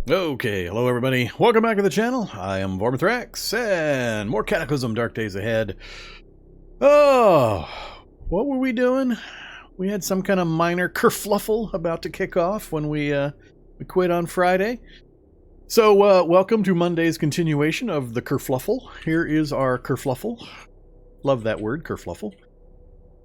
Okay, hello everybody. Welcome back to the channel. I am Vormithrax, and more Cataclysm Dark Days ahead. Oh, what were we doing? We had some kind of minor kerfluffle about to kick off when we quit on Friday. So, welcome to Monday's continuation of the kerfluffle. Here is our kerfluffle. Love that word, kerfluffle.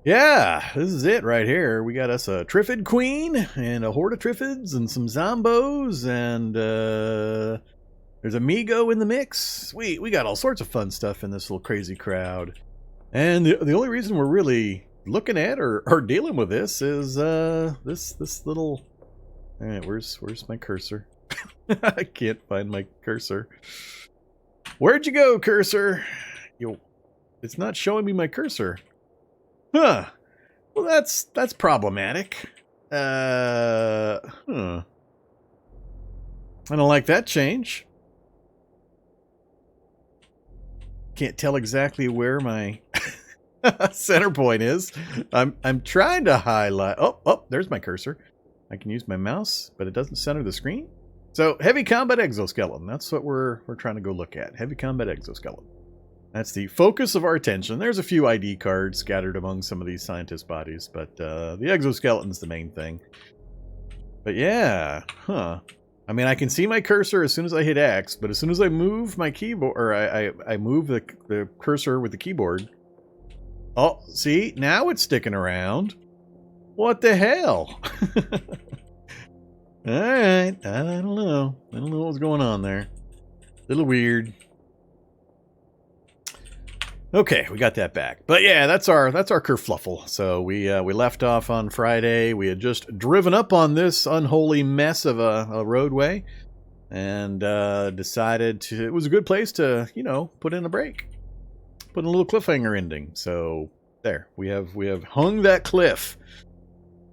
Yeah, this is it right here. We got us a Triffid Queen and a horde of Triffids and some Zombos and there's a Migo in the mix. Sweet, we got all sorts of fun stuff in this little crazy crowd. And the only reason we're really looking at or dealing with this is this little... Alright, where's my cursor? I can't find my cursor. Where'd you go, cursor? Yo, it's not showing me my cursor. Huh. Well, that's problematic. I don't like that change. Can't tell exactly where my center point is. I'm trying to highlight. Oh, there's my cursor. I can use my mouse, but it doesn't center the screen. So, heavy combat exoskeleton. That's what we're trying to go look at. Heavy combat exoskeleton. That's the focus of our attention. There's a few ID cards scattered among some of these scientist bodies, but the exoskeleton's the main thing. But yeah, I mean, I can see my cursor as soon as I hit X, but as soon as I move my keyboard, or I move the cursor with the keyboard, oh, see, now it's sticking around. What the hell? Alright, I don't know. I don't know what's going on there. A little weird. Okay, we got that back. But yeah, that's our kerfluffle. So we left off on Friday. We had just driven up on this unholy mess of a roadway, and decided it was a good place to, you know, put in a break, put in a little cliffhanger ending. So there, we have hung that cliff.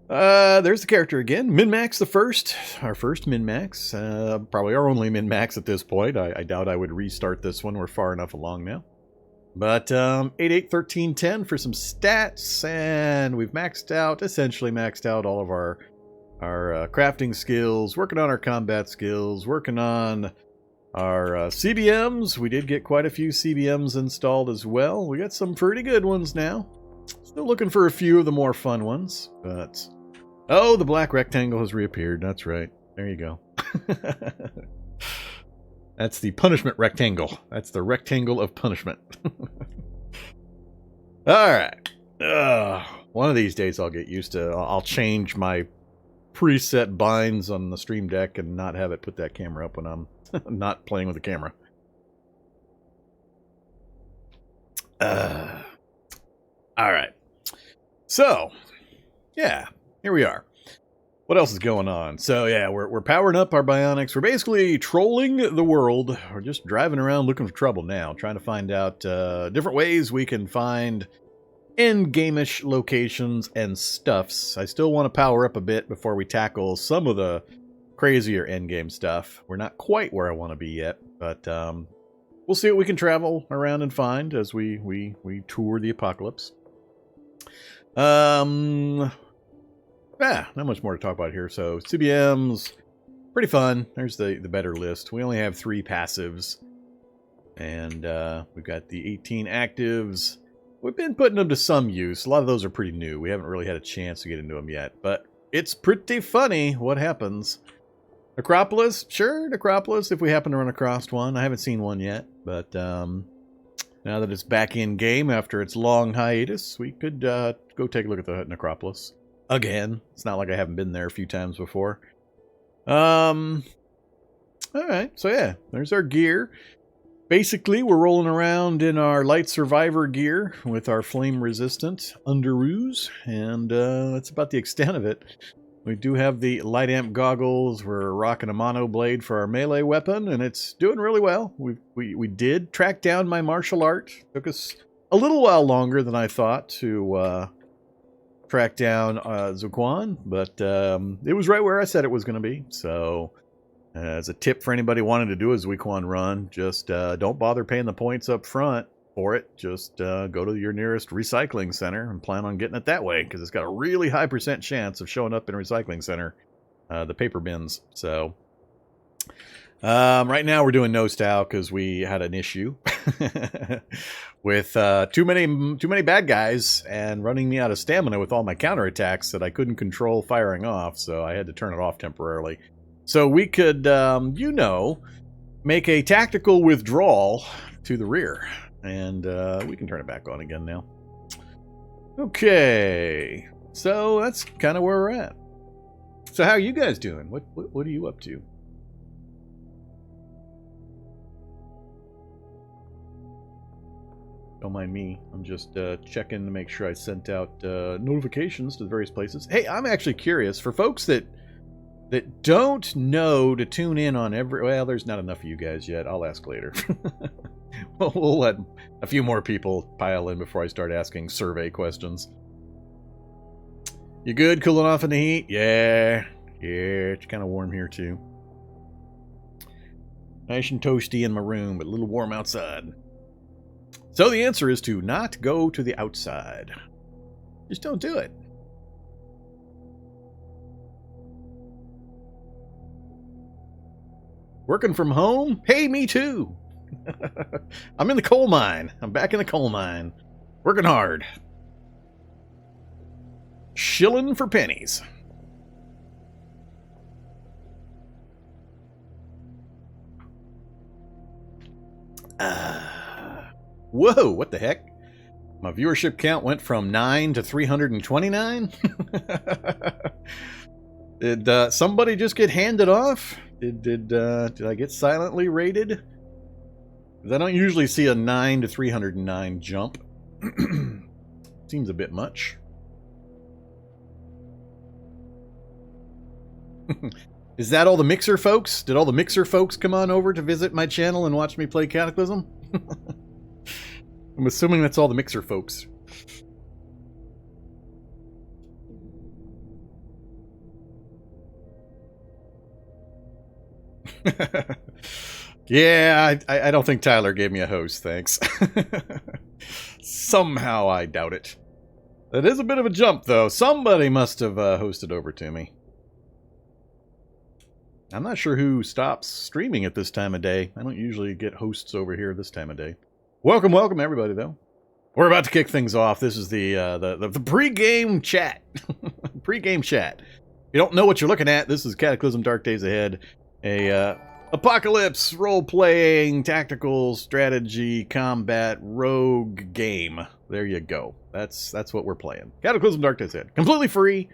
There's the character again, MinMax the first, our first MinMax, probably our only MinMax at this point. I doubt I would restart this one. We're far enough along now. But 8, 8, 13, 10 for some stats, and we've essentially maxed out all of our crafting skills, working on our combat skills, working on our CBMs. We did get quite a few CBMs installed as well. We got some pretty good ones now. Still looking for a few of the more fun ones, but... Oh, the black rectangle has reappeared. That's right. There you go. That's the punishment rectangle. That's the rectangle of punishment. Alright. One of these days I'll get used to... I'll change my preset binds on the Stream Deck and not have it put that camera up when I'm not playing with the camera. Alright. So, yeah, here we are. What else is going on? So yeah, we're powering up our bionics. We're basically trolling the world. We're just driving around looking for trouble now, trying to find out different ways we can find endgame-ish locations and stuffs. I still want to power up a bit before we tackle some of the crazier endgame stuff. We're not quite where I want to be yet, but we'll see what we can travel around and find as we tour the apocalypse. Not much more to talk about here. So CBMs, pretty fun. There's the better list. We only have 3 passives, and we've got the 18 actives. We've been putting them to some use. A lot of those are pretty new. We haven't really had a chance to get into them yet, but it's pretty funny what happens. Necropolis, sure, Necropolis, if we happen to run across one. I haven't seen one yet, but now that it's back in game after its long hiatus, we could go take a look at the Necropolis. Again, it's not like I haven't been there a few times before. Alright, so yeah, there's our gear. Basically, we're rolling around in our light survivor gear with our flame-resistant underoos, and that's about the extent of it. We do have the light amp goggles. We're rocking a mono blade for our melee weapon, and it's doing really well. We did track down my martial art. Took us a little while longer than I thought to... track down Zuquan, but it was right where I said it was going to be. So as a tip for anybody wanting to do a Zuquan run, just don't bother paying the points up front for it. Just go to your nearest recycling center and plan on getting it that way, because it's got a really high % chance of showing up in a recycling center, the paper bins. So Right now we're doing no style because we had an issue with too many bad guys and running me out of stamina with all my counterattacks that I couldn't control firing off, so I had to turn it off temporarily. So we could, make a tactical withdrawal to the rear, and we can turn it back on again now. Okay, so that's kind of where we're at. So how are you guys doing? What are you up to? Don't mind me. I'm just checking to make sure I sent out notifications to the various places. Hey, I'm actually curious for folks that don't know to tune in on every. Well, there's not enough of you guys yet. I'll ask later. We'll let a few more people pile in before I start asking survey questions. You good? Cooling off in the heat? Yeah, it's kind of warm here too. Nice and toasty in my room, but a little warm outside. So the answer is to not go to the outside. Just don't do it. Working from home? Hey, me too. I'm in the coal mine. I'm back in the coal mine. Working hard. Shilling for pennies. Whoa, what the heck? My viewership count went from 9 to 329? Did somebody just get handed off? Did I get silently rated? Because I don't usually see a 9 to 309 jump. Seems a bit much. Is that all the Mixer folks? Did all the Mixer folks come on over to visit my channel and watch me play Cataclysm? I'm assuming that's all the Mixer folks. Yeah, I don't think Tyler gave me a host, thanks. Somehow I doubt it. That is a bit of a jump, though. Somebody must have hosted over to me. I'm not sure who stops streaming at this time of day. I don't usually get hosts over here this time of day. Welcome everybody, though. We're about to kick things off. This is the pre-game chat. Pre-game chat. If you don't know what you're looking at, this is Cataclysm Dark Days Ahead. A apocalypse, role-playing, tactical, strategy, combat, rogue game. There you go. That's what we're playing. Cataclysm Dark Days Ahead. Completely free.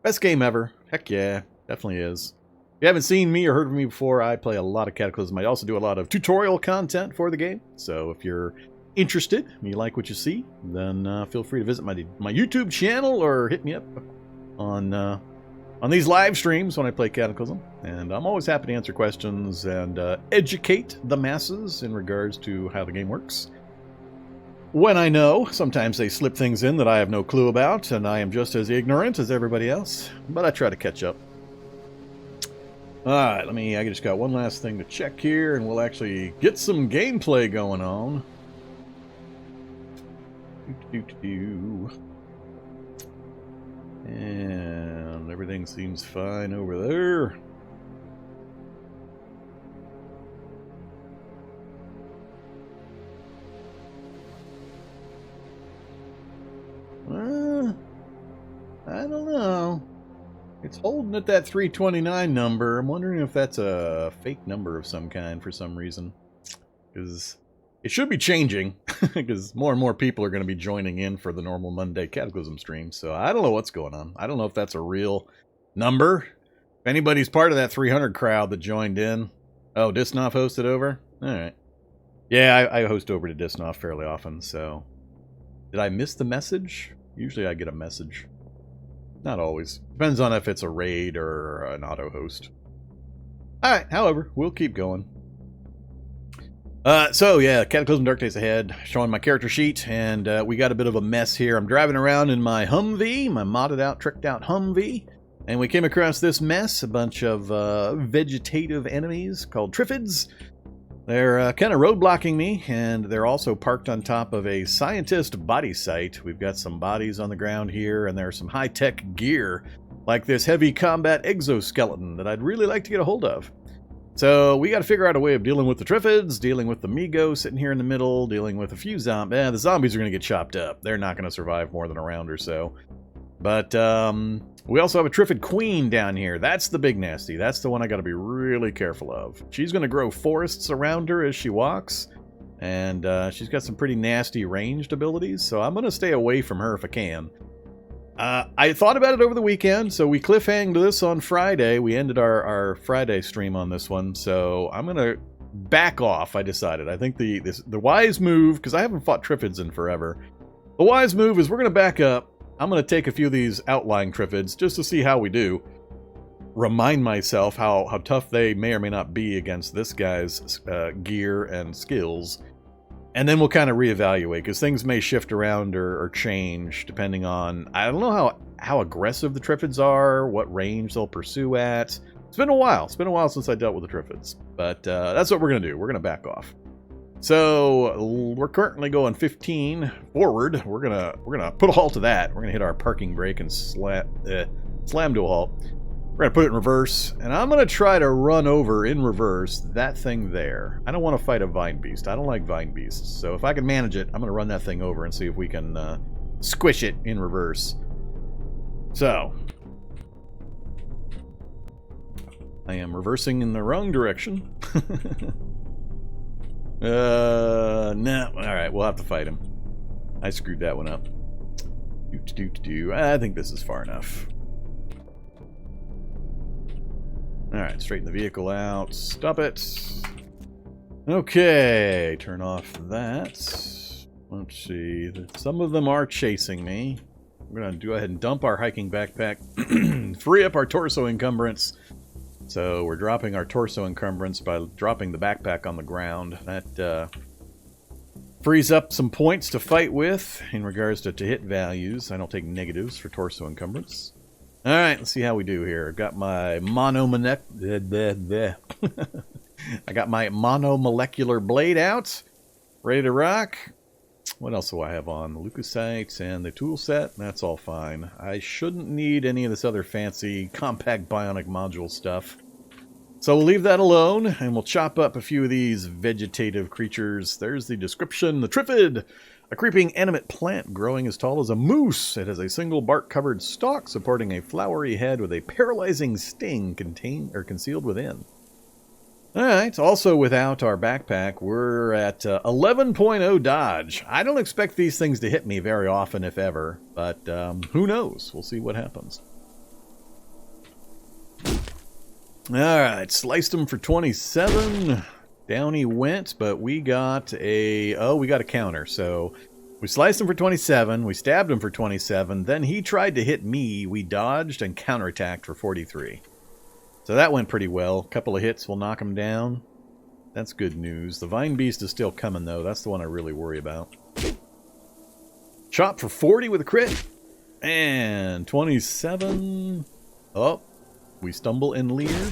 Best game ever. Heck yeah. Definitely is. If you haven't seen me or heard of me before, I play a lot of Cataclysm. I also do a lot of tutorial content for the game. So if you're interested and you like what you see, then feel free to visit my YouTube channel or hit me up on these live streams when I play Cataclysm. And I'm always happy to answer questions and educate the masses in regards to how the game works. When I know, sometimes they slip things in that I have no clue about, and I am just as ignorant as everybody else, but I try to catch up. Alright, I just got one last thing to check here, and we'll actually get some gameplay going on. And everything seems fine over there. I don't know. It's holding at that 329 number. I'm wondering if that's a fake number of some kind for some reason. Because it should be changing. Because more and more people are going to be joining in for the normal Monday Cataclysm stream. So I don't know what's going on. I don't know if that's a real number. If anybody's part of that 300 crowd that joined in. Oh, Disnoff hosted over? Alright. Yeah, I host over to Disnoff fairly often, so... Did I miss the message? Usually I get a message. Not always. Depends on if it's a raid or an auto host. Alright, however, we'll keep going. So yeah, Cataclysm Dark Days Ahead, showing my character sheet, and we got a bit of a mess here. I'm driving around in my Humvee, my modded out, tricked out Humvee, and we came across this mess, a bunch of vegetative enemies called Triffids. They're kind of roadblocking me, and they're also parked on top of a scientist body site. We've got some bodies on the ground here, and there's some high-tech gear, like this heavy combat exoskeleton that I'd really like to get a hold of. So we got to figure out a way of dealing with the Triffids, dealing with the Migo sitting here in the middle, dealing with a few zombies. The zombies are going to get chopped up. They're not going to survive more than a round or so. But we also have a Triffid Queen down here. That's the big nasty. That's the one I got to be really careful of. She's going to grow forests around her as she walks. And she's got some pretty nasty ranged abilities. So I'm going to stay away from her if I can. I thought about it over the weekend, so we cliffhanged this on Friday. We ended our Friday stream on this one, so I'm going to back off, I decided. I think the wise move, because I haven't fought Triffids in forever, the wise move is we're going to back up. I'm going to take a few of these outlying Triffids just to see how we do. Remind myself how tough they may or may not be against this guy's gear and skills. And then we'll kind of reevaluate, because things may shift around or change depending on... I don't know how aggressive the Triffids are, what range they'll pursue at. It's been a while. It's been a while since I dealt with the Triffids. But that's what we're going to do. We're going to back off. So we're currently going 15 forward. We're gonna put a halt to that. We're going to hit our parking brake and slam to a halt. We're going to put it in reverse, and I'm going to try to run over in reverse that thing there. I don't want to fight a Vine Beast. I don't like Vine Beasts. So if I can manage it, I'm going to run that thing over and see if we can squish it in reverse. So, I am reversing in the wrong direction. No. Alright, we'll have to fight him. I screwed that one up. I think this is far enough. Alright, straighten the vehicle out. Stop it. Okay, turn off that. Let's see. Some of them are chasing me. We're going to go ahead and dump our hiking backpack. Free up our torso encumbrance. So we're dropping our torso encumbrance by dropping the backpack on the ground. That frees up some points to fight with in regards to hit values. I don't take negatives for torso encumbrance. Alright, let's see how we do here. Got my I got my monomolecular blade out. Ready to rock. What else do I have on? The leukocytes and the tool set. That's all fine. I shouldn't need any of this other fancy compact bionic module stuff. So we'll leave that alone, and we'll chop up a few of these vegetative creatures. There's the description. The Triffid, a creeping animate plant growing as tall as a moose. It has a single bark-covered stalk supporting a flowery head with a paralyzing sting concealed within. Alright, also without our backpack, we're at 11.0 dodge. I don't expect these things to hit me very often, if ever, but who knows? We'll see what happens. Alright, sliced him for 27. Down he went, but we got a counter. So we sliced him for 27, we stabbed him for 27, then he tried to hit me, we dodged and counterattacked for 43. So that went pretty well. A couple of hits will knock him down. That's good news. The Vine Beast is still coming, though. That's the one I really worry about. Chop for 40 with a crit. And 27. Oh, we stumble and leer.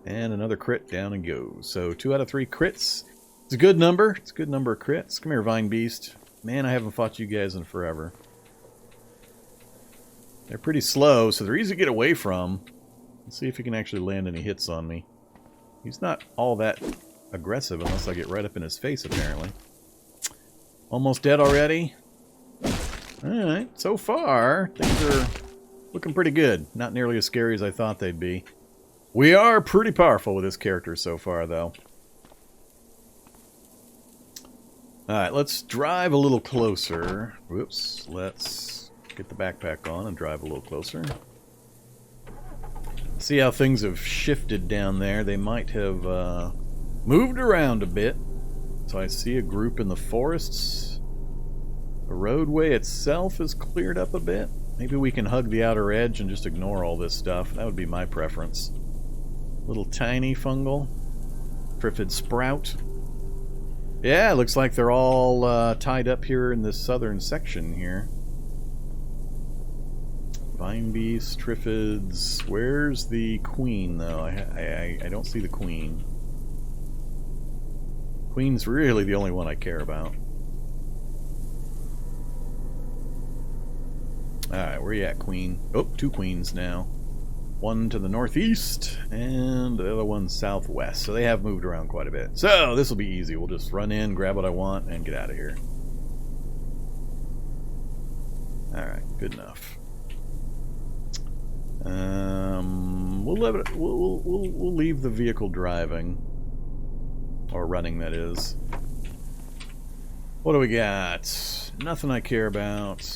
And another crit, down and goes. So 2 out of 3 crits. It's a good number. It's a good number of crits. Come here, Vine Beast. Man, I haven't fought you guys in forever. They're pretty slow, so they're easy to get away from. Let's see if he can actually land any hits on me. He's not all that aggressive unless I get right up in his face, apparently. Almost dead already? Alright, so far, things are looking pretty good. Not nearly as scary as I thought they'd be. We are pretty powerful with this character so far, though. Alright, let's drive a little closer. Whoops, let's get the backpack on and drive a little closer. See how things have shifted down there. They might have moved around a bit. So I see a group in the forests. The roadway itself is cleared up a bit. Maybe we can hug the outer edge and just ignore all this stuff. That would be my preference. Little tiny fungal. Triffid sprout. Yeah, it looks like they're all tied up here in this southern section here. Vine Beasts, Triffids. Where's the queen, though? I don't see the queen. Queen's really the only one I care about. Alright, where you at, queen? Oh, 2 queens now. one to the northeast, and the other one southwest. So they have moved around quite a bit. So this will be easy. We'll just run in, grab what I want, and get out of here. Alright, good enough. We'll leave the vehicle driving. Or running, that is. What do we got? Nothing I care about.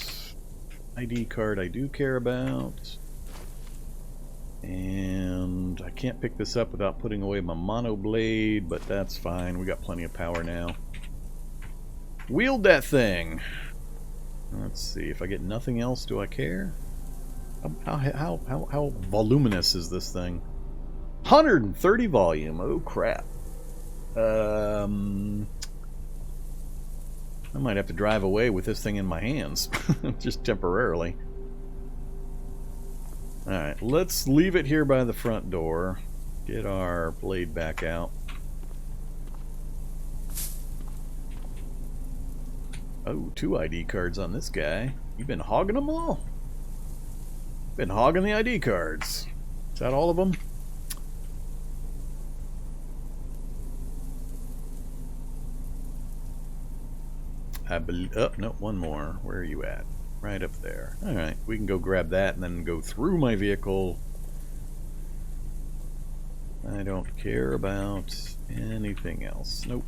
ID card I do care about. And I can't pick this up without putting away my mono blade, but that's fine. We got plenty of power now. Wield that thing. Let's see. If I get nothing else, do I care? How voluminous is this thing? 130 volume. Oh crap. I might have to drive away with this thing in my hands, just temporarily. Alright, let's leave it here by the front door. Get our blade back out. Oh, 2 ID cards on this guy. You've been hogging them all? Been hogging the ID cards. Is that all of them? I believe. Oh, no, one more. Where are you at? Right up there. Alright, we can go grab that and then go through my vehicle. I don't care about anything else. Nope.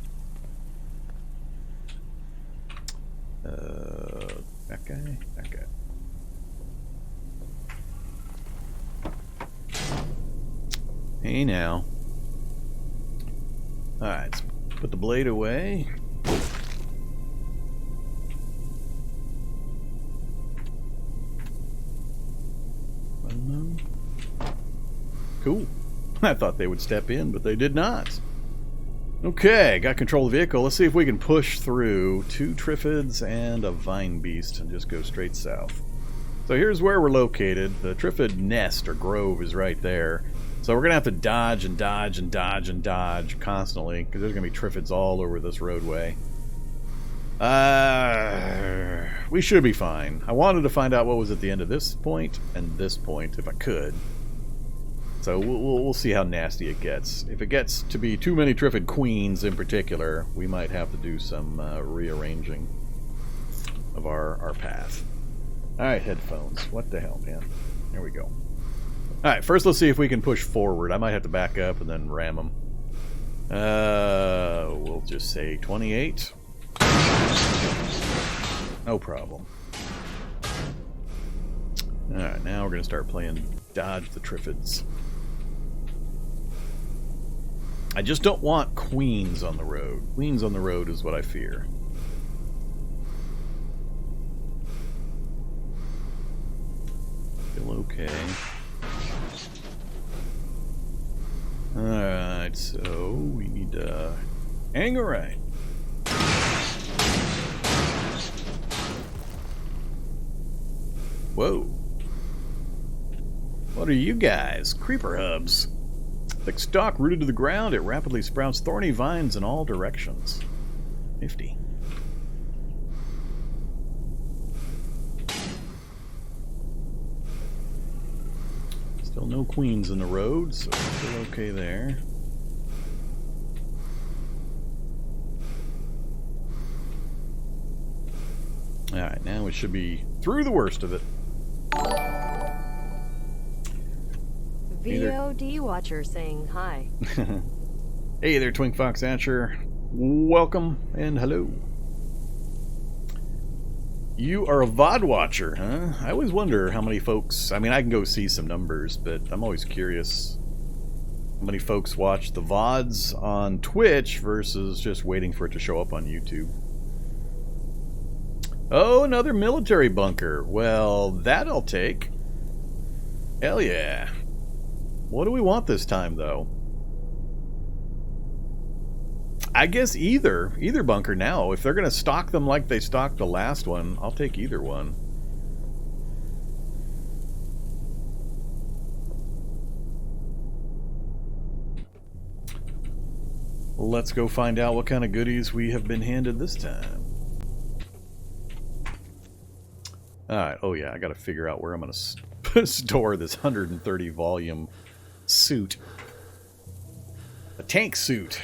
That guy? That guy. Hey now. Alright, let's put the blade away. Cool. I thought they would step in, but they did not. Okay, got control of the vehicle. Let's see if we can push through 2 Triffids and a Vine Beast and just go straight south. So here's where we're located. The Triffid nest or grove is right there. So we're going to have to dodge and dodge and dodge and dodge constantly because there's going to be Triffids all over this roadway. We should be fine. I wanted to find out what was at the end of this point and this point if I could. So we'll see how nasty it gets. If it gets to be too many Triffid queens in particular, we might have to do some rearranging of our path. Alright, headphones. What the hell, man? There we go. Alright, first let's see if we can push forward. I might have to back up and then ram them. We'll just say 28. No problem. Alright, now we're going to start playing Dodge the Triffids. I just don't want queens on the road. Queens on the road is what I fear. Still okay. Alright, so we need to hang a right. Whoa. What are you guys? Creeper hubs. Thick stalk rooted to the ground, it rapidly sprouts thorny vines in all directions. Nifty. Still no queens in the road, so still okay there. Alright, now we should be through the worst of it. VOD Watcher saying hi. Hey there, Twink Fox Asher. Welcome and hello. You are a VOD watcher, huh? I always wonder how many folks... I mean, I can go see some numbers, but I'm always curious how many folks watch the VODs on Twitch versus just waiting for it to show up on YouTube. Oh, another military bunker. Well, that I'll take. Hell yeah. What do we want this time, though? I guess either bunker now. If they're going to stock them like they stocked the last one, I'll take either one. Let's go find out what kind of goodies we have been handed this time. Alright, oh yeah, I gotta figure out where I'm gonna store this 130 volume suit. A tank suit.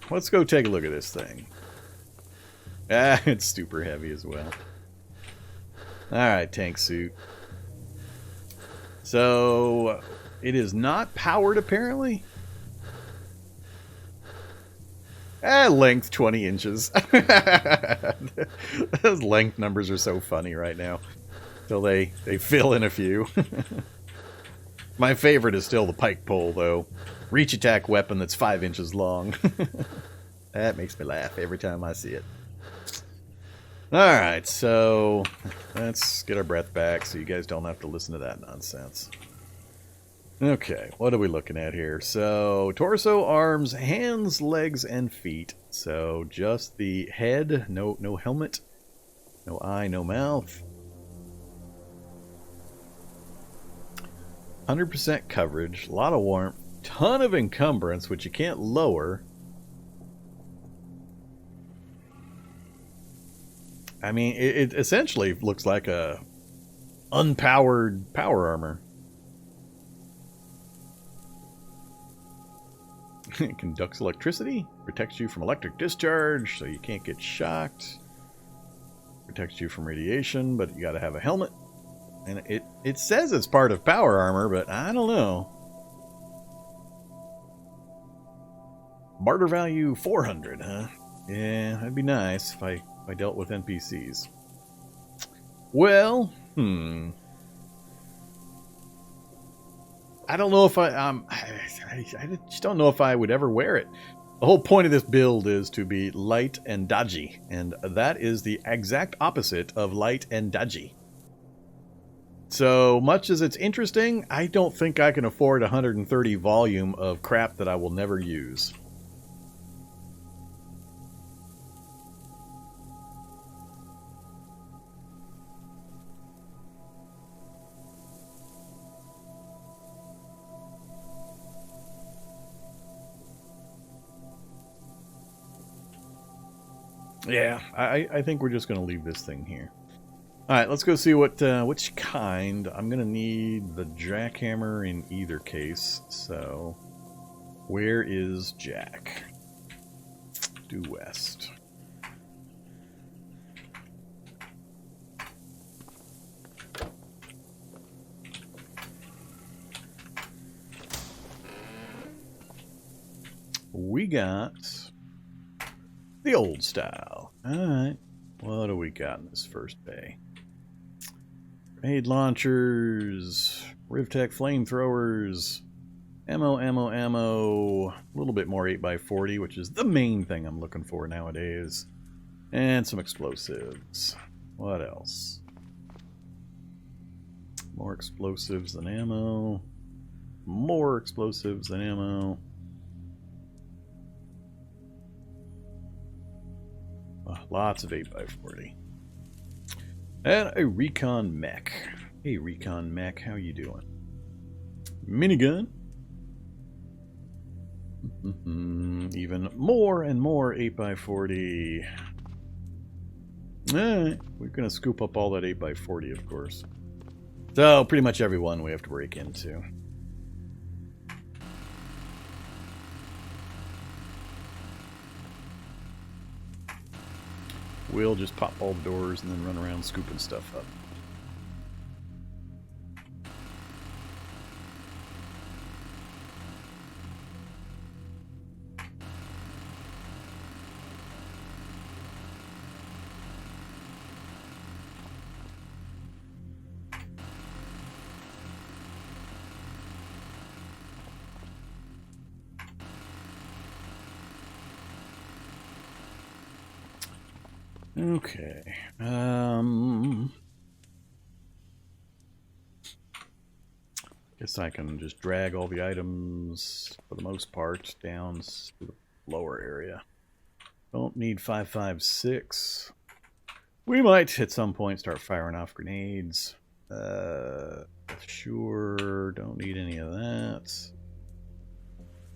Let's go take a look at this thing. Ah, it's super heavy as well. Alright, tank suit. So, it is not powered apparently. Length 20 inches. Those length numbers are so funny right now. Till they fill in a few. My favorite is still the pike pole, though. Reach attack weapon that's 5 inches long. That makes me laugh every time I see it. Alright, so let's get our breath back so you guys don't have to listen to that nonsense. Okay, what are we looking at here? So, torso, arms, hands, legs, and feet. So, just the head, no helmet, no eye, no mouth. 100% coverage, a lot of warmth, ton of encumbrance, which you can't lower. I mean, it essentially looks like a unpowered power armor. It conducts electricity, protects you from electric discharge, so you can't get shocked. Protects you from radiation, but you gotta have a helmet. And it says it's part of power armor, but I don't know. Barter value 400, huh? Yeah, that'd be nice if I dealt with NPCs. Well, I don't know if I just don't know if I would ever wear it. The whole point of this build is to be light and dodgy, and that is the exact opposite of light and dodgy. So much as it's interesting, I don't think I can afford 130 volume of crap that I will never use. Yeah, I think we're just going to leave this thing here. Alright, let's go see what which kind. I'm going to need the jackhammer in either case. So, where is Jack? Due west. We got the old style. Alright. What do we got in this first bay? Grenade launchers, Rivtech flamethrowers, ammo, a little bit more 8x40, which is the main thing I'm looking for nowadays, and some explosives. What else? More explosives than ammo, more explosives than ammo. Lots of 8x40. And a recon mech. Hey, recon mech, how you doing? Minigun. Even more and more 8x40. Alright, we're going to scoop up all that 8x40, of course. So, pretty much every one we have to break into. We'll just pop all the doors and then run around scooping stuff up. Okay. Guess I can just drag all the items, for the most part, down to the lower area. Don't need 5.56. We might, at some point, start firing off grenades. Sure, don't need any of that.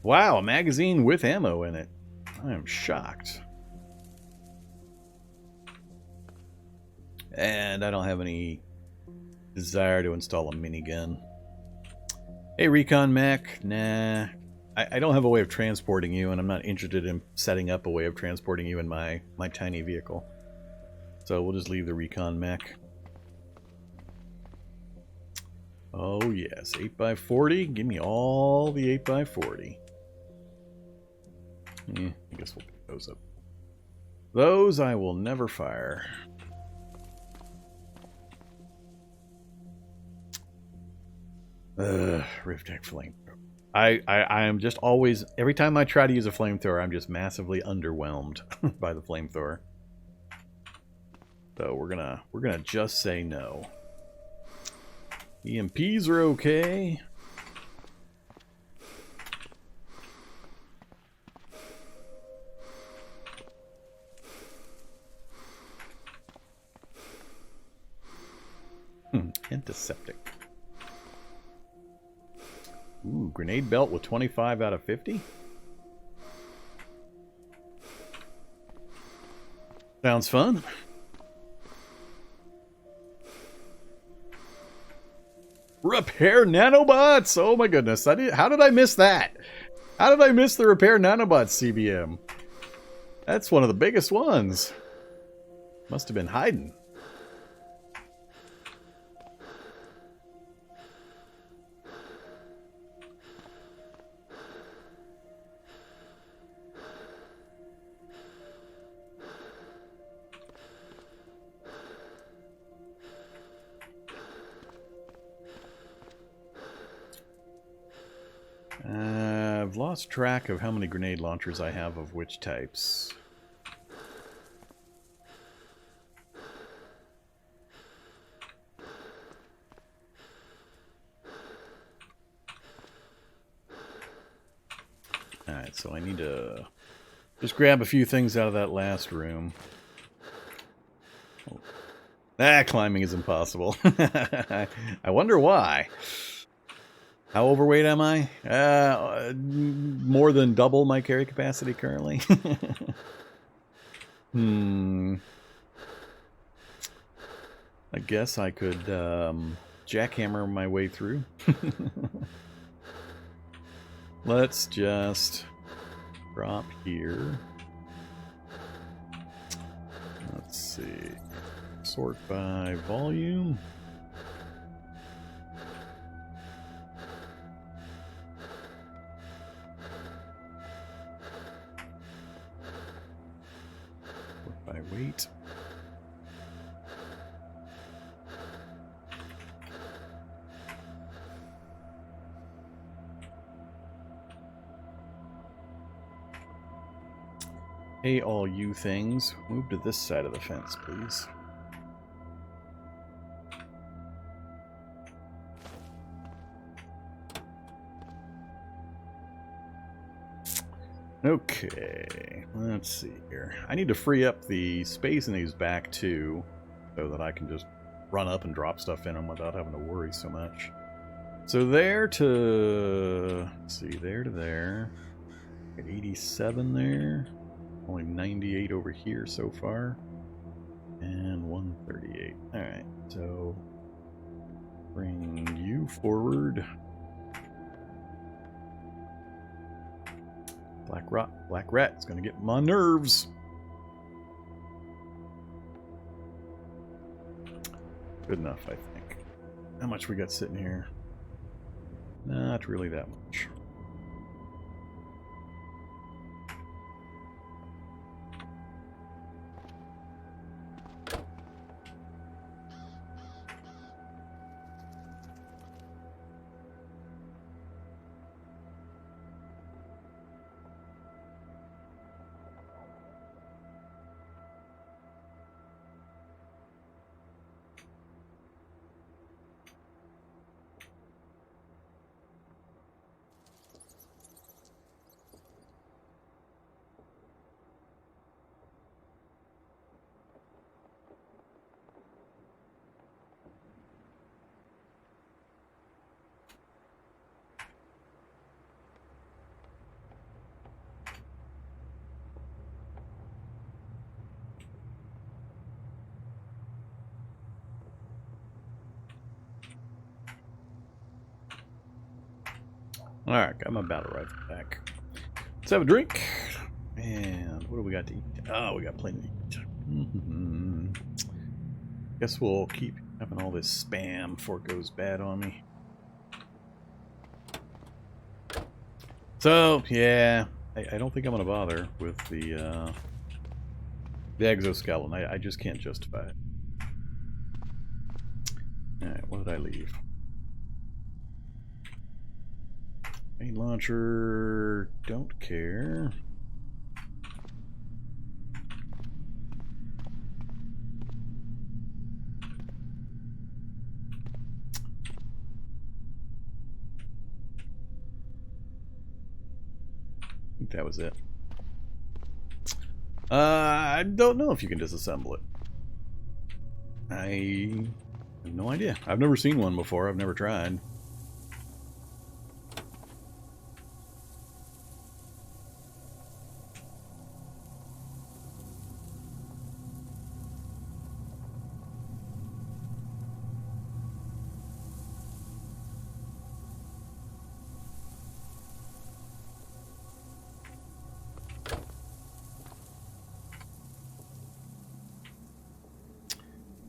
Wow, a magazine with ammo in it. I am shocked. And I don't have any desire to install a minigun. Hey, Recon Mech. Nah. I don't have a way of transporting you, and I'm not interested in setting up a way of transporting you in my tiny vehicle. So we'll just leave the Recon Mech. Oh yes, 8x40. Give me all the 8x40. I guess we'll pick those up. Those I will never fire. Rift-Tech flamethrower. I am just always, every time I try to use a flamethrower, I'm just massively underwhelmed by the flamethrower. So we're gonna just say no. EMPs are okay. Antiseptic. Ooh, grenade belt with 25 out of 50? Sounds fun. Repair nanobots! Oh my goodness. How did I miss that? How did I miss the repair nanobots CBM? That's one of the biggest ones. Must have been hiding. I've lost track of how many grenade launchers I have of which types. Alright, so I need to just grab a few things out of that last room. Ah, climbing is impossible. I wonder why. How overweight am I? More than double my carry capacity currently. I guess I could jackhammer my way through. Let's just drop here. Let's see. Sort by volume. Sort by weight. Hey, all you things, move to this side of the fence, please. Okay, let's see here. I need to free up the space in these back too, so that I can just run up and drop stuff in them without having to worry so much. So there to, let's see, there to there. 87 there. Only 98 over here so far. And 138. Alright, so bring you forward. Black rat is gonna get my nerves. Good enough, I think. How much we got sitting here? Not really that much. Alright, got my battle rifle back. Let's have a drink. And what do we got to eat? Oh, we got plenty to eat. Guess we'll keep having all this spam before it goes bad on me. So, yeah, I don't think I'm going to bother with the exoskeleton. I just can't justify it. Alright, what did I leave? Main launcher, don't care. I think that was it. I don't know if you can disassemble it. I have no idea. I've never seen one before. I've never tried.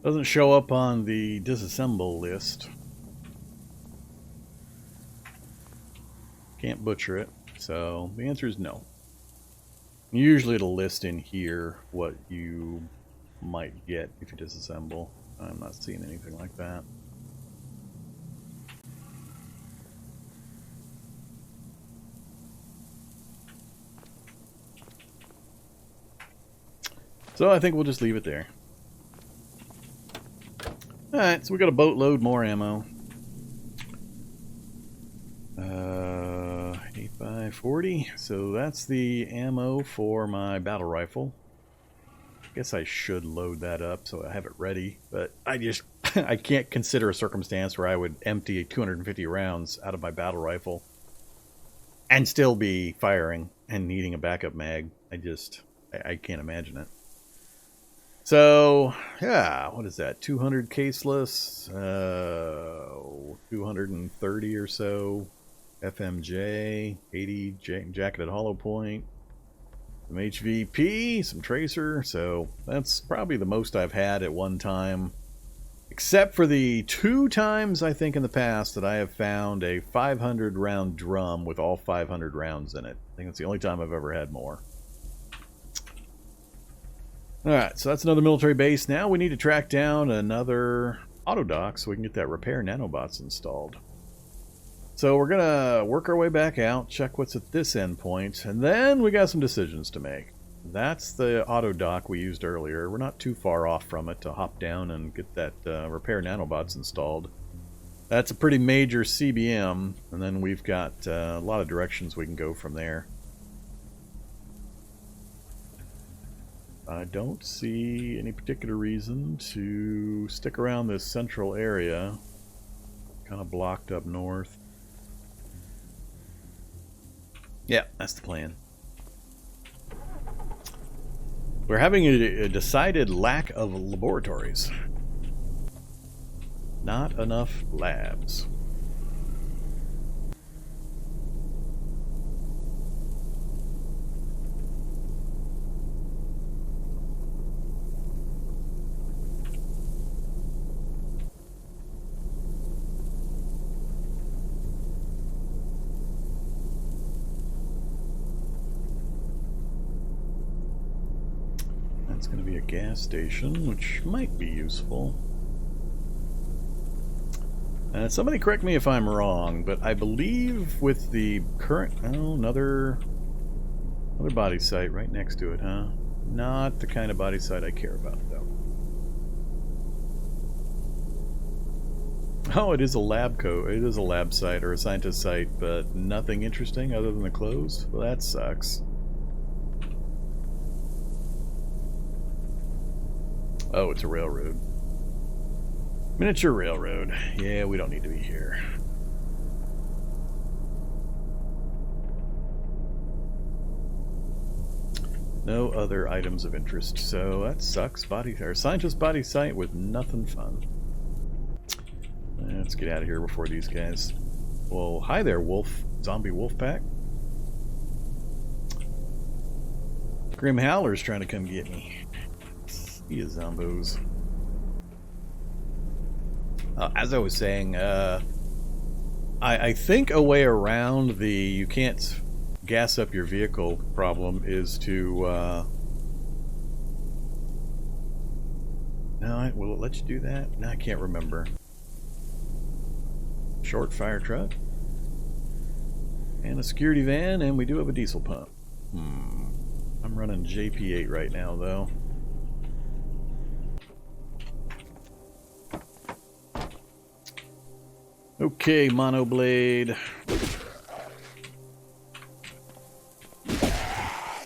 Doesn't show up on the disassemble list. Can't butcher it, so the answer is no. Usually it'll list in here what you might get if you disassemble. I'm not seeing anything like that. So I think we'll just leave it there. Alright, so we got a boatload more ammo. 8x40. So that's the ammo for my battle rifle. I guess I should load that up so I have it ready, but I just I can't consider a circumstance where I would empty 250 rounds out of my battle rifle and still be firing and needing a backup mag. I can't imagine it. So, yeah, what is that? 200 caseless, 230 or so FMJ, 80 jacketed hollow point, some HVP, some tracer. So that's probably the most I've had at one time, except for the 2 times I think in the past that I have found a 500 round drum with all 500 rounds in it. I think that's the only time I've ever had more. Alright, so that's another military base. Now we need to track down another auto dock so we can get that repair nanobots installed. So we're going to work our way back out, check what's at this endpoint, and then we got some decisions to make. That's the auto dock we used earlier. We're not too far off from it to hop down and get that repair nanobots installed. That's a pretty major CBM, and then we've got a lot of directions we can go from there. I don't see any particular reason to stick around this central area. Kind of blocked up north. Yeah, that's the plan. We're having a decided lack of laboratories. Not enough labs. It's going to be a gas station, which might be useful. Somebody correct me if I'm wrong, but I believe with the current... Oh, another body site right next to it, huh? Not the kind of body site I care about, though. Oh, it is a lab it is a lab site or a scientist site, but nothing interesting other than the clothes? Well, that sucks. Oh, it's a railroad. Miniature railroad. Yeah, we don't need to be here. No other items of interest, so that sucks. Scientist body site with nothing fun. Let's get out of here before these guys Well, hi there, wolf. Zombie wolf pack. Grim Howler's trying to come get me. See you, zombos. As I was saying, I think a way around the you can't gas up your vehicle problem is to... No, will it let you do that? No, I can't remember. Short fire truck. And a security van, and we do have a diesel pump. I'm running JP8 right now, though. Okay, monoblade.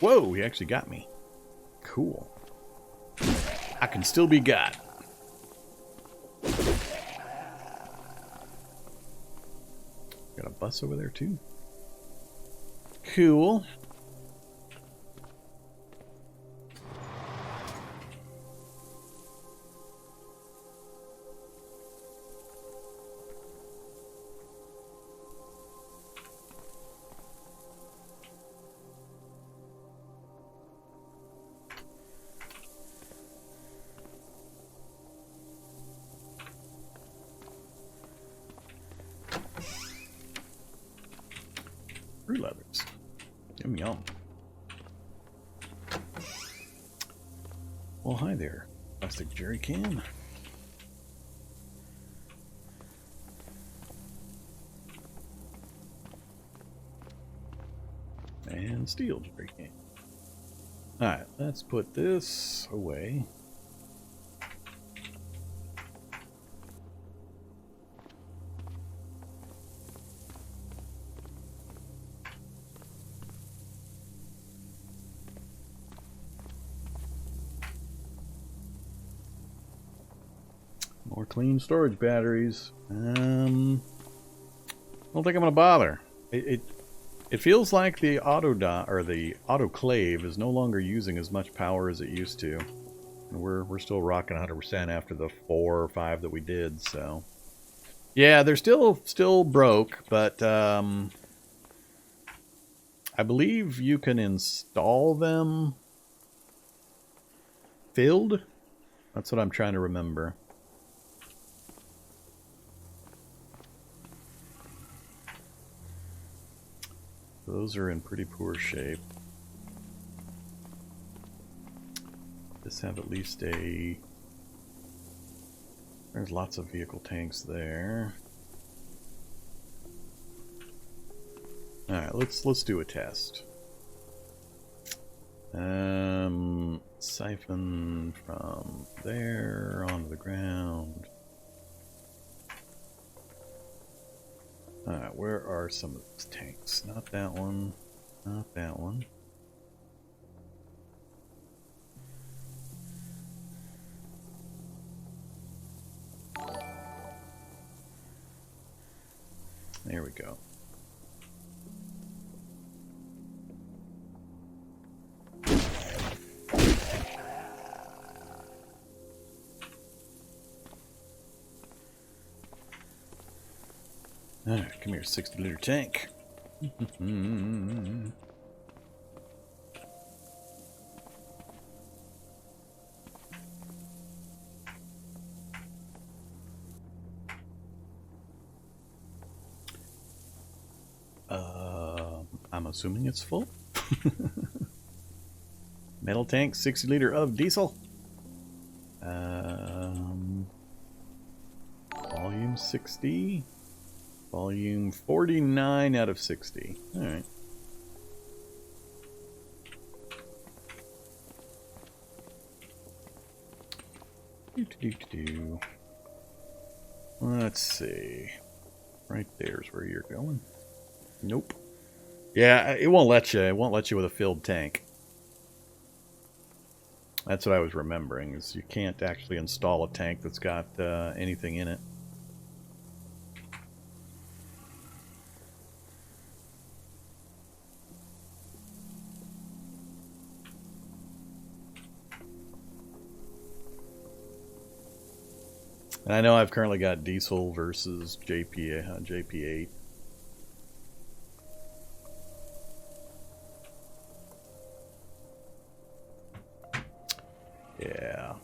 Whoa, he actually got me. Cool. I can still be got. Got a bus over there, too. Cool. Fruit leathers. Yum yum. Well, hi there. Plastic jerry can. And steel jerry can. Alright, let's put this away. More clean storage batteries. I don't think I'm gonna bother. It feels like the autoclave is no longer using as much power as it used to. And we're still rocking 100% after the 4 or 5 that we did. So yeah, they're still broke, but I believe you can install them filled. That's what I'm trying to remember. Those are in pretty poor shape. This have at least a... There's lots of vehicle tanks there. Alright, let's do a test. Siphon from there onto the ground. Alright, where are some of those tanks? Not that one. Not that one. There we go. Alright, come here, 60-liter tank. I'm assuming it's full. Metal tank, 60-liter of diesel. Volume 60. Volume 49 out of 60. Alright. Let's see. Right there's where you're going. Nope. Yeah, it won't let you. It won't let you with a filled tank. That's what I was remembering, is you can't actually install a tank that's got anything in it. And I know I've currently got diesel versus JP8. Yeah.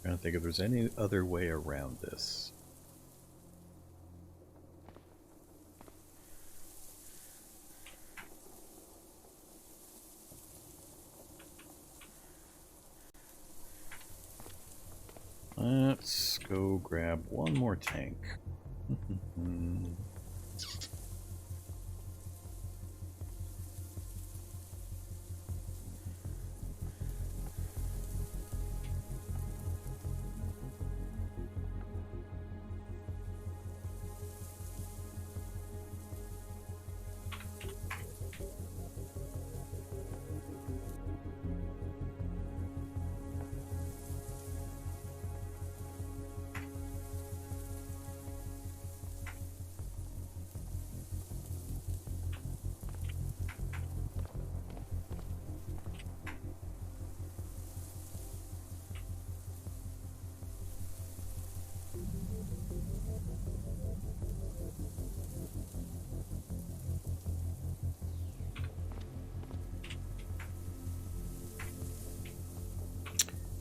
Trying to think if there's any other way around this. Let's go grab one more tank.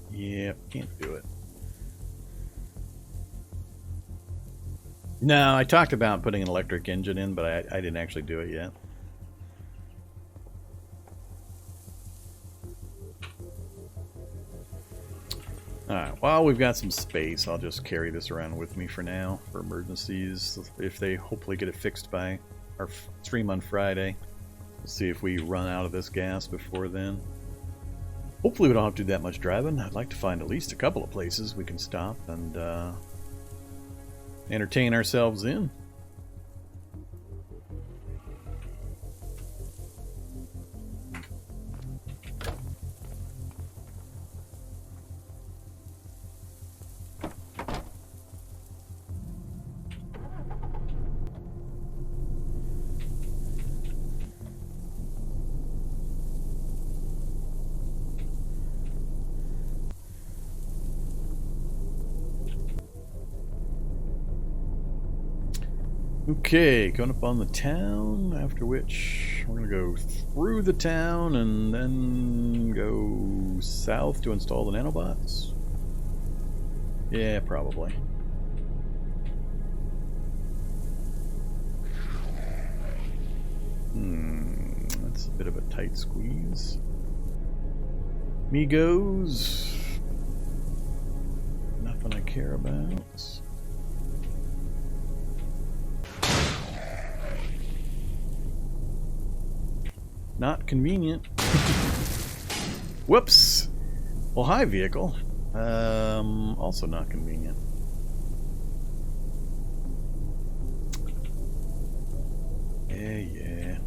Yep, can't do it. No, I talked about putting an electric engine in, but I didn't actually do it yet. Alright, while we've got some space, I'll just carry this around with me for now, for emergencies, if they hopefully get it fixed by our stream on Friday. We'll see if we run out of this gas before then. Hopefully we don't have to do that much driving. I'd like to find at least a couple of places we can stop and entertain ourselves in. Okay, going up on the town, after which we're going to go through the town and then go south to install the nanobots. Yeah, probably. That's a bit of a tight squeeze. Migos. Nothing I care about. Not convenient. Whoops. Well, hi, vehicle. Also not convenient. Yeah.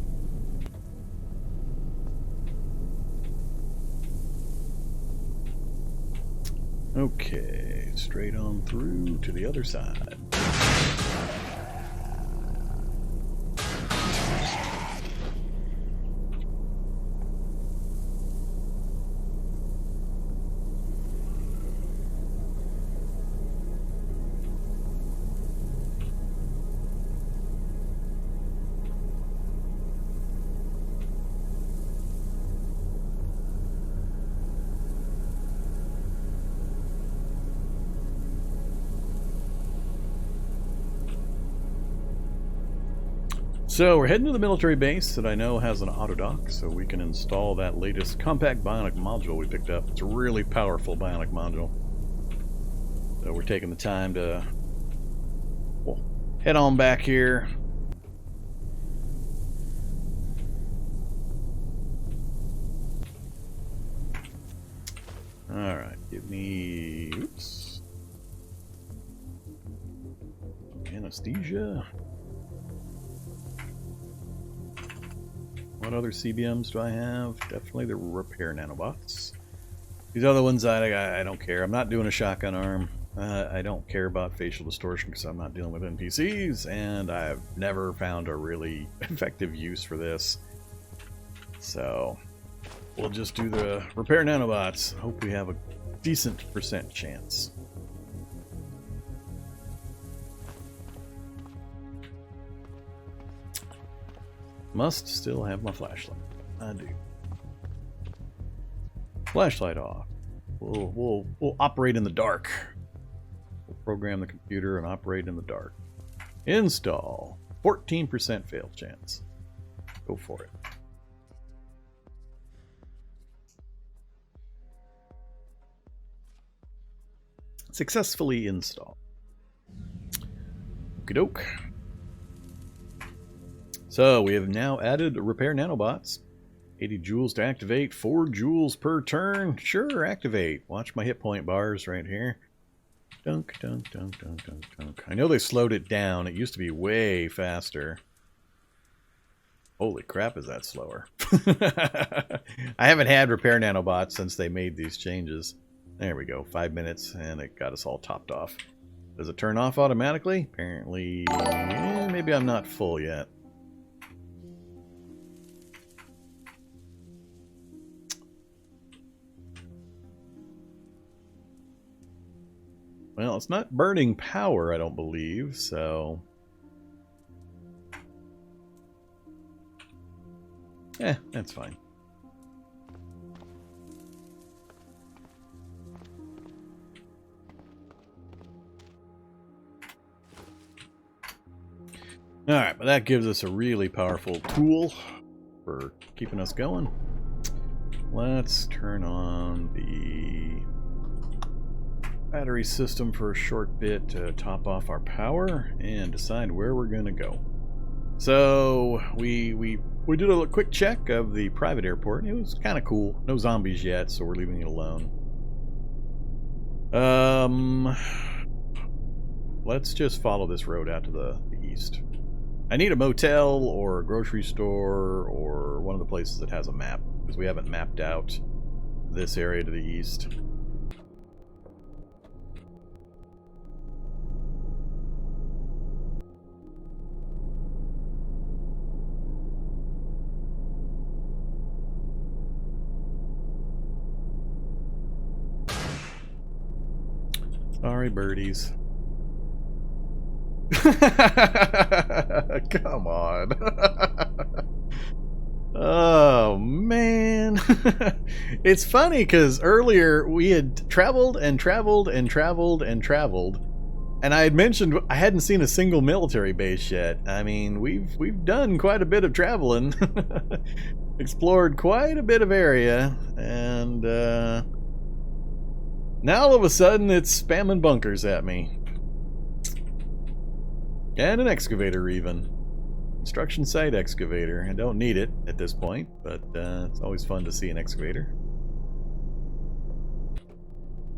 Okay, straight on through to the other side. So we're heading to the military base that I know has an auto dock, so we can install that latest compact bionic module we picked up. It's a really powerful bionic module. So we're taking the time to head on back here. Alright, give me... oops. Anesthesia. What other CBMs do I have? Definitely the repair nanobots. These other ones, I don't care. I'm not doing a shotgun arm. I don't care about facial distortion because I'm not dealing with NPCs, and I've never found a really effective use for this. So we'll just do the repair nanobots. Hope we have a decent % chance. Must still have my flashlight. I do. Flashlight off. We'll operate in the dark. We'll program the computer and operate in the dark. Install. 14% fail chance. Go for it. Successfully installed. Okie doke. So we have now added repair nanobots. 80 joules to activate, 4 joules per turn. Sure, activate. Watch my hit point bars right here. Dunk, dunk, dunk, dunk, dunk, dunk. I know they slowed it down. It used to be way faster. Holy crap, is that slower. I haven't had repair nanobots since they made these changes. There we go, 5 minutes, and it got us all topped off. Does it turn off automatically? Apparently, maybe I'm not full yet. Well, it's not burning power, I don't believe, so... that's fine. Alright, but that gives us a really powerful tool for keeping us going. Let's turn on the battery system for a short bit to top off our power and decide where we're going to go. So we did a quick check of the private airport. It was kind of cool. No zombies yet, so we're leaving it alone. Let's just follow this road out to the east. I need a motel or a grocery store or one of the places that has a map, because we haven't mapped out this area to the east. Sorry, birdies. Come on. Oh, man. It's funny because earlier we had traveled and traveled and traveled and traveled, and I had mentioned I hadn't seen a single military base yet. I mean, we've done quite a bit of traveling. Explored quite a bit of area, and now all of a sudden it's spamming bunkers at me. And an excavator even. Construction site excavator. I don't need it at this point, but it's always fun to see an excavator.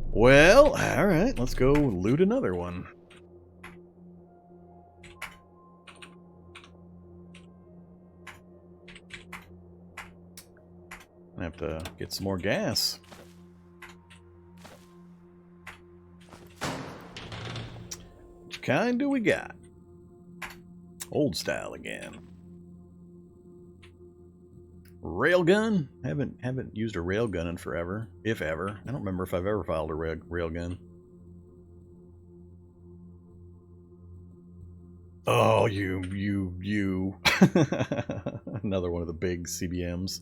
Well, alright, let's go loot another one. I have to get some more gas. Which kind do we got? Old style again. Railgun? Haven't used a railgun in forever, if ever. I don't remember if I've ever filed a railgun. Oh, you. Another one of the big CBMs.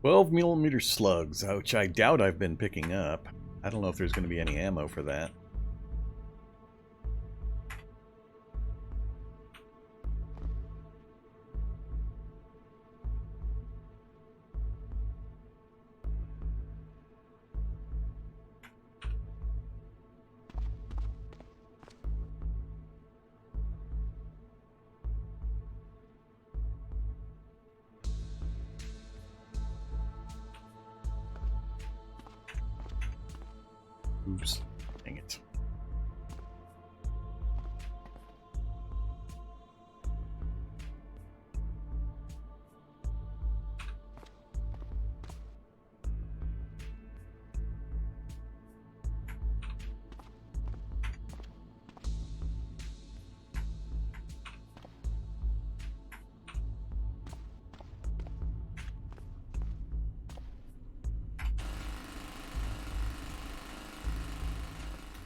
12mm slugs, which I doubt I've been picking up. I don't know if there's going to be any ammo for that. Oops. Dang it.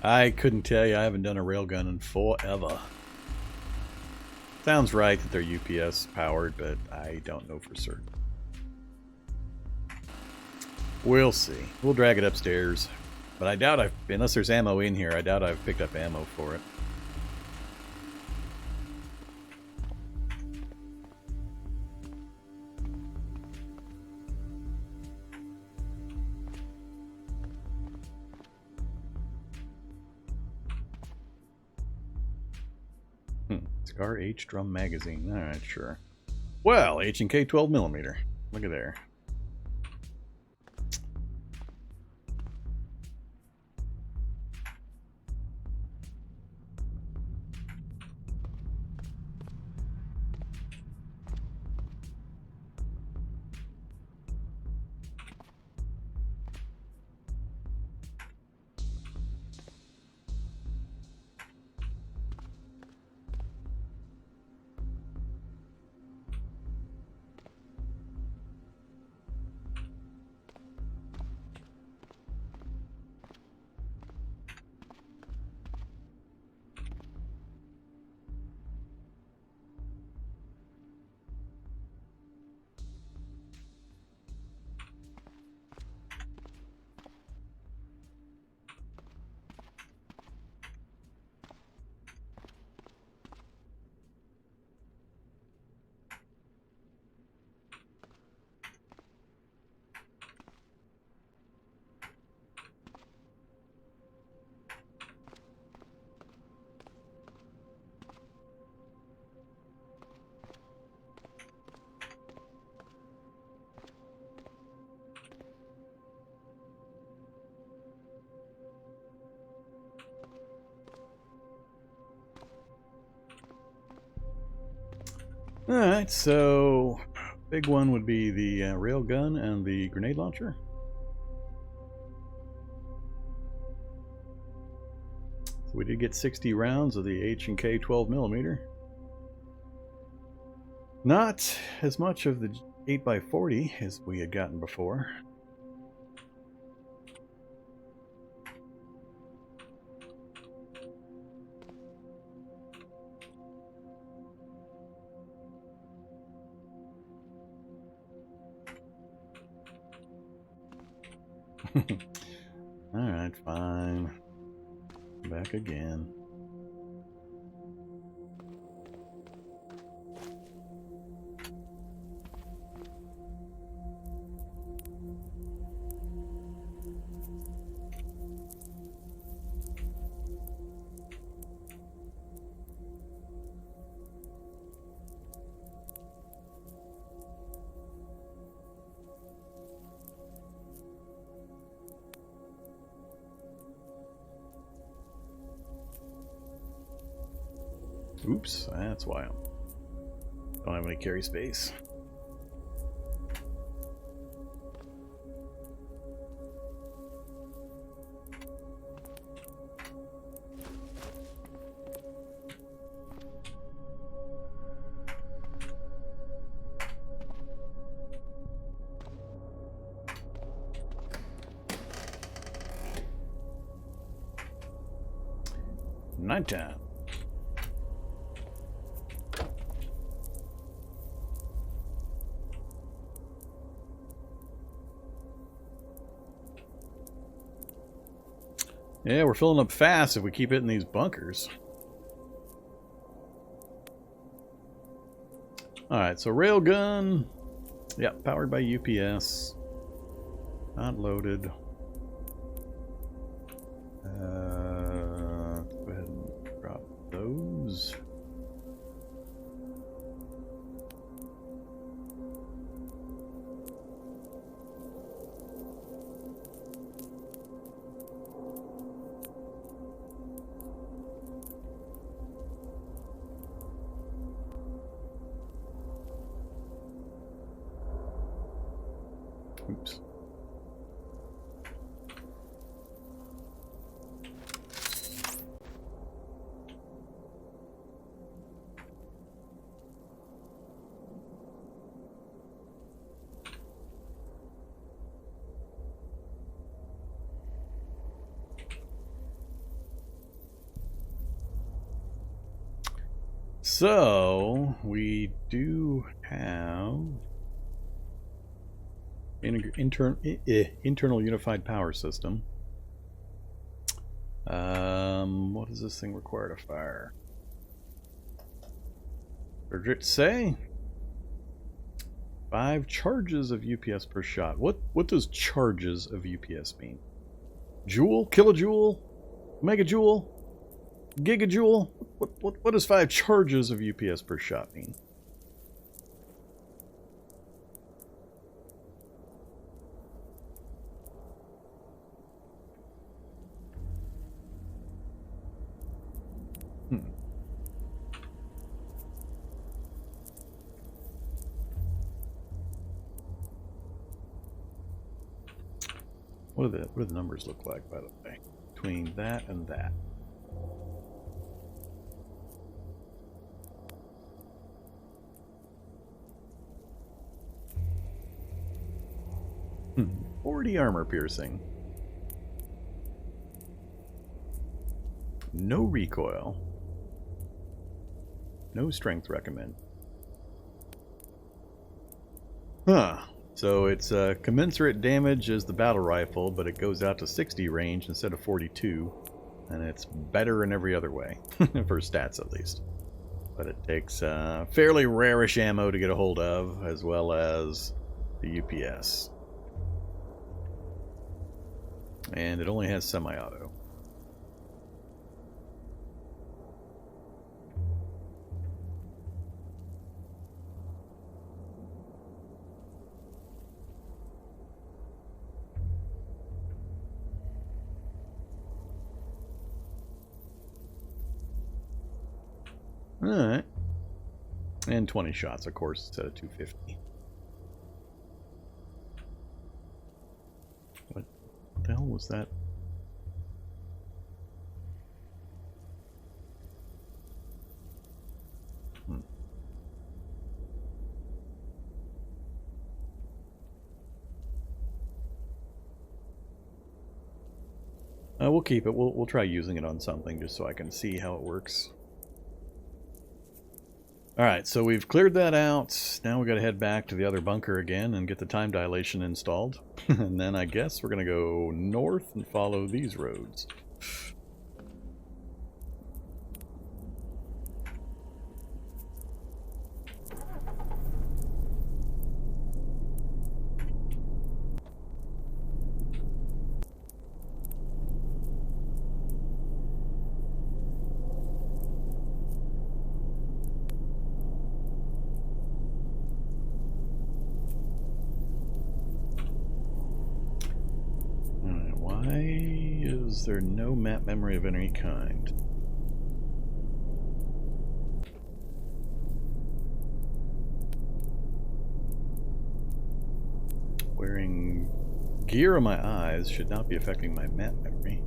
I couldn't tell you. I haven't done a railgun in forever. Sounds right that they're UPS powered, but I don't know for certain. We'll see. We'll drag it upstairs. But I doubt unless there's ammo in here, I doubt I've picked up ammo for it. Scar H drum magazine. Alright, sure. Well, H&K 12mm. Look at there. Alright, so big one would be the railgun and the grenade launcher. So we did get 60 rounds of the H&K 12mm. Not as much of the 8x40 as we had gotten before. Alright, fine. Back again. Oops, that's why I don't have any carry space. Nighttime. Yeah, we're filling up fast if we keep hitting these bunkers. Alright, so railgun. Yep, powered by UPS. Not loaded. Let's go ahead and drop those. Oops. So we do have internal unified power system. What does this thing require to fire? What did it say? 5 charges of UPS per shot. What does charges of UPS mean? Joule? Kilojoule? Megajoule? Gigajoule? What does 5 charges of UPS per shot mean? What do the numbers look like, by the way, between that and that? Hmm. 40 armor piercing. No recoil. No strength recommend. Huh. So it's commensurate damage as the battle rifle, but it goes out to 60 range instead of 42. And it's better in every other way, for stats at least. But it takes fairly rarish ammo to get a hold of, as well as the UPS. And it only has semi-auto. Alright. And 20 shots, of course, instead of 250. What the hell was that? We'll keep it. We'll try using it on something just so I can see how it works. Alright, so we've cleared that out. Now we got to head back to the other bunker again and get the time dilation installed. And then I guess we're going to go north and follow these roads. Is there no map memory of any kind? Wearing gear on my eyes should not be affecting my map memory.